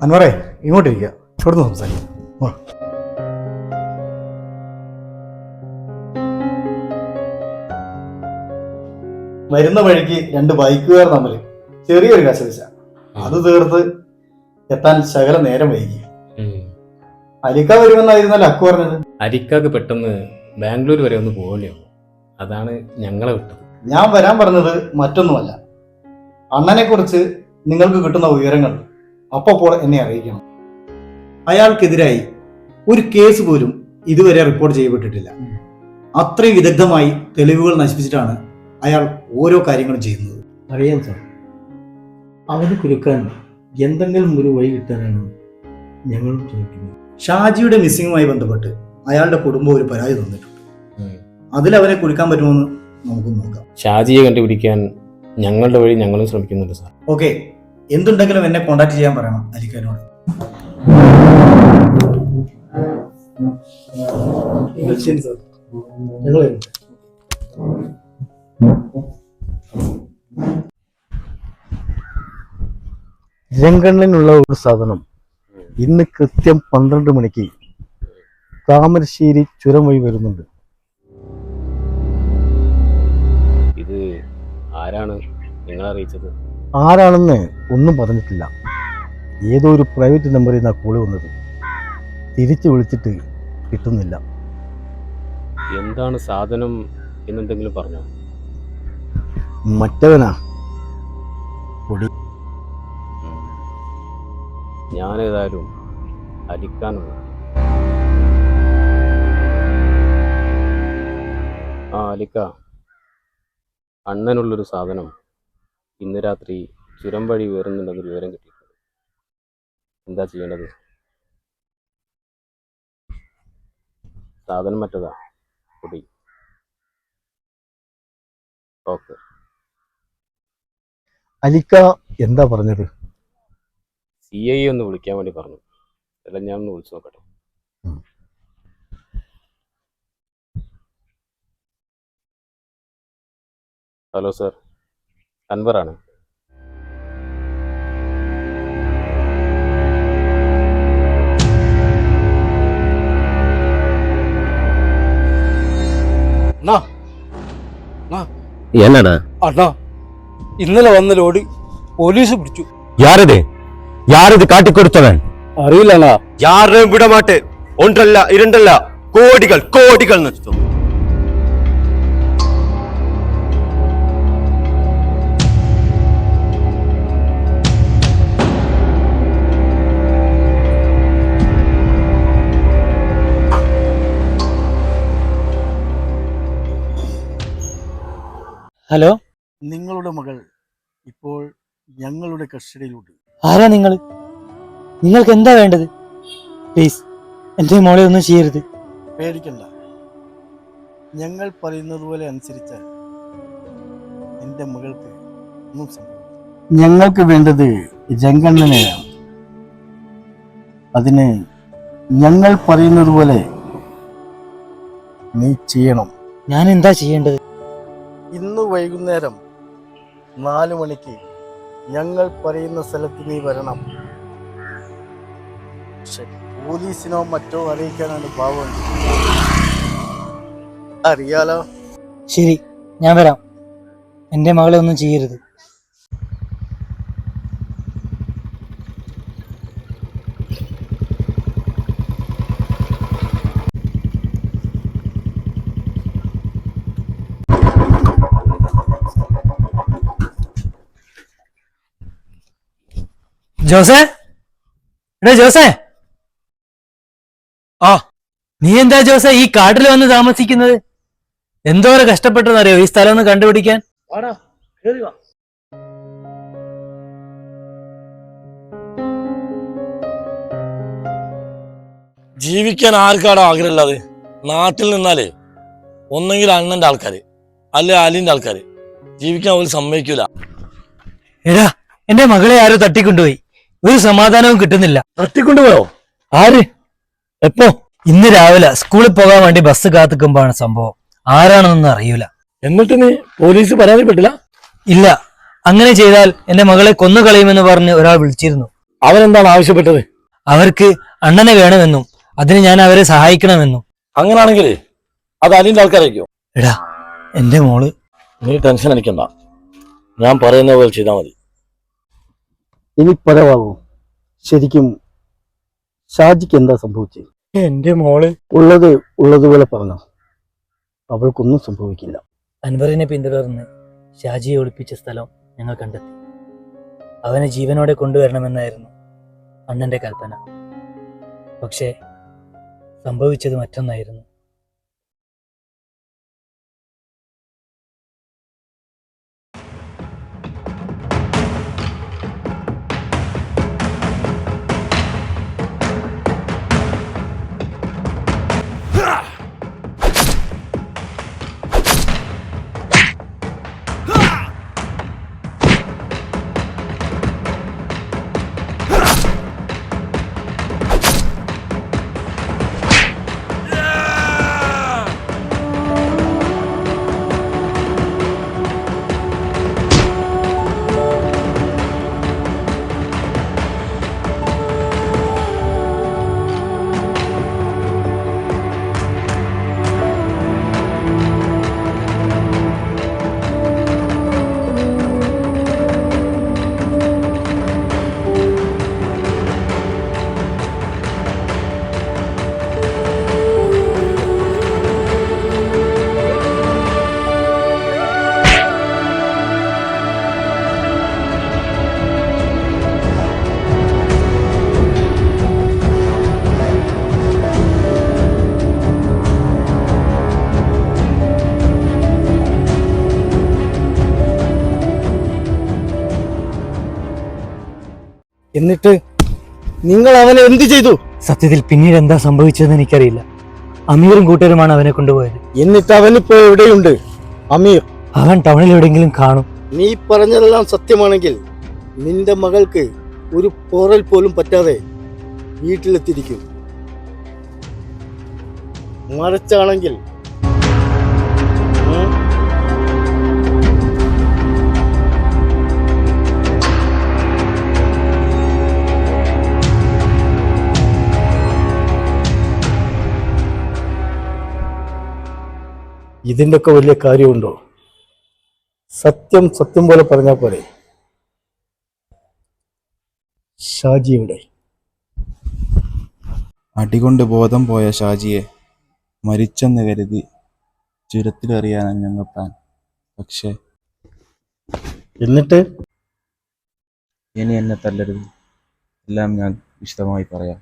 അൻവറേ ഇങ്ങോട്ടിരിക്കുക, ഇവിടുന്ന് സംസാരിക്കാം. വരുന്ന വഴിക്ക് 2 ബൈക്കുകാർ തമ്മിൽ ചെറിയൊരു കശവിശ. അത് തീർത്ത് എത്താൻ ശകലം നേരം വൈകി. അരിക്ക വരുമെന്നായിരുന്നല്ലോ അക്കു പറഞ്ഞത്. അരിക്കാക്ക് പെട്ടെന്ന് ബാംഗ്ലൂർ വരെ ഒന്ന് പോകലോ, അതാണ് ഞങ്ങളെ വിട്ടത്. ഞാൻ വരാൻ പറഞ്ഞത് മറ്റൊന്നുമല്ല, അണ്ണനെ കുറിച്ച് നിങ്ങൾക്ക് കിട്ടുന്ന വിവരങ്ങൾ അപ്പോൾ എന്നെ അറിയിക്കണം. അയാൾക്കെതിരായി ഒരു കേസ് പോലും ഇതുവരെ റിപ്പോർട്ട് ചെയ്യപ്പെട്ടിട്ടില്ല. അത്രയും വിദഗ്ധമായി തെളിവുകൾ നശിപ്പിച്ചിട്ടാണ് അയാൾ ഓരോ കാര്യങ്ങളും ചെയ്യുന്നത്. അറിയാം സാർ, അവന് കുരുക്കാൻ എന്തെങ്കിലും ഒരു വഴി കിട്ടാനാണ് ഞങ്ങളും ശ്രമിക്കുന്നത്. ഷാജിയുടെ മിസ്സിങ്ങുമായി ബന്ധപ്പെട്ട് അയാളുടെ കുടുംബം ഒരു പരാതി തന്നിട്ടുണ്ട്. അതിലവരെ കുരുക്കാൻ പറ്റുമെന്ന് നമുക്ക് നോക്കാം. ഷാജിയെ കണ്ടുപിടിക്കാൻ ഞങ്ങളുടെ വഴി ഞങ്ങളും ശ്രമിക്കുന്നുണ്ട് സാർ. ഓക്കെ, എന്തുണ്ടെങ്കിലും എന്നെ കോണ്ടാക്ട് ചെയ്യാൻ പറയണം അലിക്കാനോട്. ശരി സാർ, ഞങ്ങൾ രംഗണ്ണനുള്ള ഒരു സാധനം ഇന്ന് കൃത്യം 12 മണിക്ക് താമരശ്ശേരി ചുരം വഴി വരുന്നുണ്ട്. ഇത് ആരാണ് നിങ്ങളെ അറിയിച്ചത്? ആരാണെന്ന് ഒന്നും പറഞ്ഞിട്ടില്ല. ഏതോ ഒരു പ്രൈവറ്റ് നമ്പറിൽ നിന്നാണ് കോള് വന്നത്. തിരിച്ചു വിളിച്ചിട്ട് കിട്ടുന്നില്ല. എന്താണ് സാധനം എന്നെന്തെങ്കിലും പറഞ്ഞോ? മറ്റവനാ പൊടി. ഞാനേതായാലും അരിക്കാനുള്ള അലിക്ക, അണ്ണനുള്ളൊരു സാധനം ഇന്ന് രാത്രി ചുരം വഴി വരുന്നുണ്ടെന്ന് വിവരം കിട്ടിയിട്ടുണ്ട്. എന്താ ചെയ്യേണ്ടത്? സാധനം മറ്റതാ, പൊടി. ഓക്കെ. അലിക്ക എന്താ പറഞ്ഞത്? CI ഒന്ന് വിളിക്കാൻ വേണ്ടി പറഞ്ഞു. എല്ലാം ഞാൻ ഒന്ന് വിളിച്ചു നോക്കട്ടെ. ഹലോ സാർ, അൻവറാണ്. என்னடா அண்ணா, ഇന്നലെ വന്ന ലോഡ് പോലീസ് പിടിച്ചു. யாரது காட்டி கொடுத்தவன்? അറിയില്ലண்ணா. யாரையும் விட மாட்டேன். ஒன்றல்ல இரண்டல்ல, கோடிகள் கோடிகள் நஷ்டம். ഹലോ, നിങ്ങളുടെ മകൾ ഇപ്പോൾ ഞങ്ങളുടെ കസ്റ്റഡിയിലുണ്ട്. ആരാ നിങ്ങൾ? നിങ്ങൾക്ക് എന്താ വേണ്ടത്? പ്ലീസ് എൻ്റെ മോളെ ഒന്നും ചെയ്യരുത്. പേടിക്കണ്ട, ഞങ്ങൾ പറയുന്നത് പോലെ അനുസരിച്ചാൽ എൻ്റെ മകൾക്ക് ഒന്നും സംഭവിക്കും. ഞങ്ങൾക്ക് വേണ്ടത് രംഗണ്ണനെയാണ്. അതിന് ഞങ്ങൾ പറയുന്നത് പോലെ നീ ചെയ്യണം. ഞാൻ എന്താ ചെയ്യേണ്ടത്? ഇന്ന് വൈകുന്നേരം 4 മണിക്ക് ഞങ്ങൾ പറയുന്ന സ്ഥലത്ത് നീ വരണം. പോലീസിനോ മറ്റോ അറിയിക്കാനാണ് ഭാവം. അറിയാലോ? ശരി, ഞാൻ വരാം. എൻ്റെ മകളെ ഒന്നും ചെയ്യരുത്. ജോസേ, ജോസേ, നീ എന്താ ജോസേ ഈ കാട്ടിൽ വന്ന് താമസിക്കുന്നത്? എന്തോരം കഷ്ടപ്പെട്ടെന്നറിയോ ഈ സ്ഥലം ഒന്ന് കണ്ടുപിടിക്കാൻ? ജീവിക്കാൻ ആർക്കാടോ ആഗ്രഹമില്ലാതെ? നാട്ടിൽ നിന്നാലേ ഒന്നെങ്കിൽ അണ്ണന്റെ ആൾക്കാര് അല്ലെ അലിന്റെ ആൾക്കാര് ജീവിക്കാൻ അവർ സമ്മതിക്കൂല. എടാ, എന്റെ മകളെ ആരോ തട്ടിക്കൊണ്ടുപോയി. ഒരു സമാധാനവും കിട്ടുന്നില്ല. തട്ടിക്കൊണ്ടുപോയോ? ആര്? എപ്പോ? ഇന്ന് രാവിലെ സ്കൂളിൽ പോകാൻ വേണ്ടി ബസ് കാത്തുക്കുമ്പോഴാണ് സംഭവം. ആരാണെന്നൊന്നും അറിയൂല. എന്നിട്ട് നീ പോലീസ് പരാതിപ്പെട്ടില്ല? ഇല്ല, അങ്ങനെ ചെയ്താൽ എന്റെ മകളെ കൊന്നുകളയുമെന്ന് പറഞ്ഞ് ഒരാൾ വിളിച്ചിരുന്നു. അവനെന്താണ് ആവശ്യപ്പെട്ടത്? അവർക്ക് അണ്ണനെ വേണമെന്നും അതിന് ഞാൻ അവരെ സഹായിക്കണമെന്നും. അങ്ങനാണെങ്കിൽ അത് അലിന്റെ ആൾക്കാരായിരിക്കും. എടാ, എന്റെ മോള്. നീ ടെൻഷൻ അടിക്കണ്ട, ഞാൻ പറയുന്ന പോലെ ചെയ്താൽ മതി. ഇനി പരവാകൂ. ശരിക്കും ഷാജിക്ക് എന്താ സംഭവിച്ചത്? എന്റെ മോള് ഉള്ളതുപോലെ പറഞ്ഞു. അവൾക്കൊന്നും സംഭവിക്കില്ല. അൻവറിനെ പിന്തുടർന്ന് ഷാജിയെ ഒളിപ്പിച്ച സ്ഥലം ഞങ്ങൾ കണ്ടെത്തി. അവനെ ജീവനോടെ കൊണ്ടുവരണമെന്നായിരുന്നു അണ്ണന്റെ കൽപ്പന. പക്ഷേ സംഭവിച്ചത് മറ്റൊന്നായിരുന്നു. എന്നിട്ട് നിങ്ങൾ അവനെ എന്ത് ചെയ്തു? സത്യത്തിൽ പിന്നീട് എന്താ സംഭവിച്ചതെന്ന് എനിക്കറിയില്ല. അമീറും കൂട്ടരുമാണ് അവനെ കൊണ്ടുപോയത്. എന്നിട്ട് അവനിപ്പോ എവിടെയുണ്ട്? അമീർ, അവൻ ടൗണിൽ എവിടെയെങ്കിലും കാണും. നീ പറഞ്ഞതെല്ലാം സത്യമാണെങ്കിൽ നിന്റെ മകൾക്ക് ഒരു പോറൽ പോലും പറ്റാതെ വീട്ടിലെത്തിയിരിക്കും. മറിച്ചാണെങ്കിൽ ഇതിൻ്റെ ഒക്കെ വലിയ കാര്യമുണ്ടോ? സത്യം സത്യം പോലെ പറഞ്ഞാൽ പോലെ. ഷാജിയുടെ അടികൊണ്ട് ബോധം പോയ ഷാജിയെ മരിച്ചെന്ന് കരുതി ചുരത്തിലെറിയാനാണ് ഞങ്ങൾ പ്ലാൻ. പക്ഷേ എന്നിട്ട് ഇനി എന്നെ തല്ലരുത്, എല്ലാം ഞാൻ വിശദമായി പറയാം.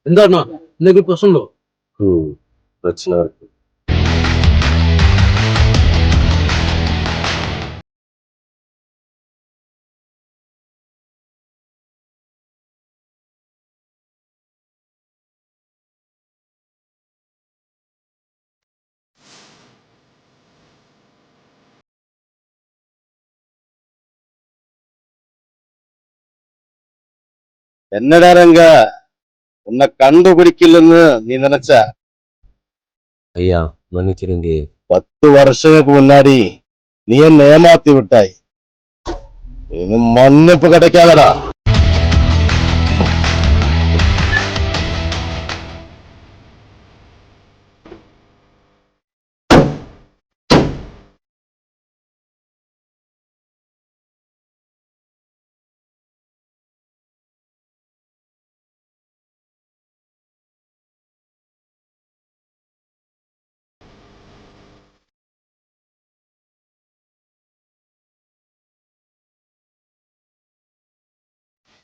എന്താണ് എന്തെങ്കിലും പ്രശ്നമുണ്ടോ? பிரச்சனை இருக்கு. என்னடா ரங்க உன்னை கண்டுபிடிக்கலன்னு நீ நினைச்ச? ஐயா மன்னிச்சிருங்க. 10 வருஷத்துக்கு முன்னாடி நீ என்ன ஏமாத்தி விட்டாய். இது மன்னிப்பு கிடைக்காதடா.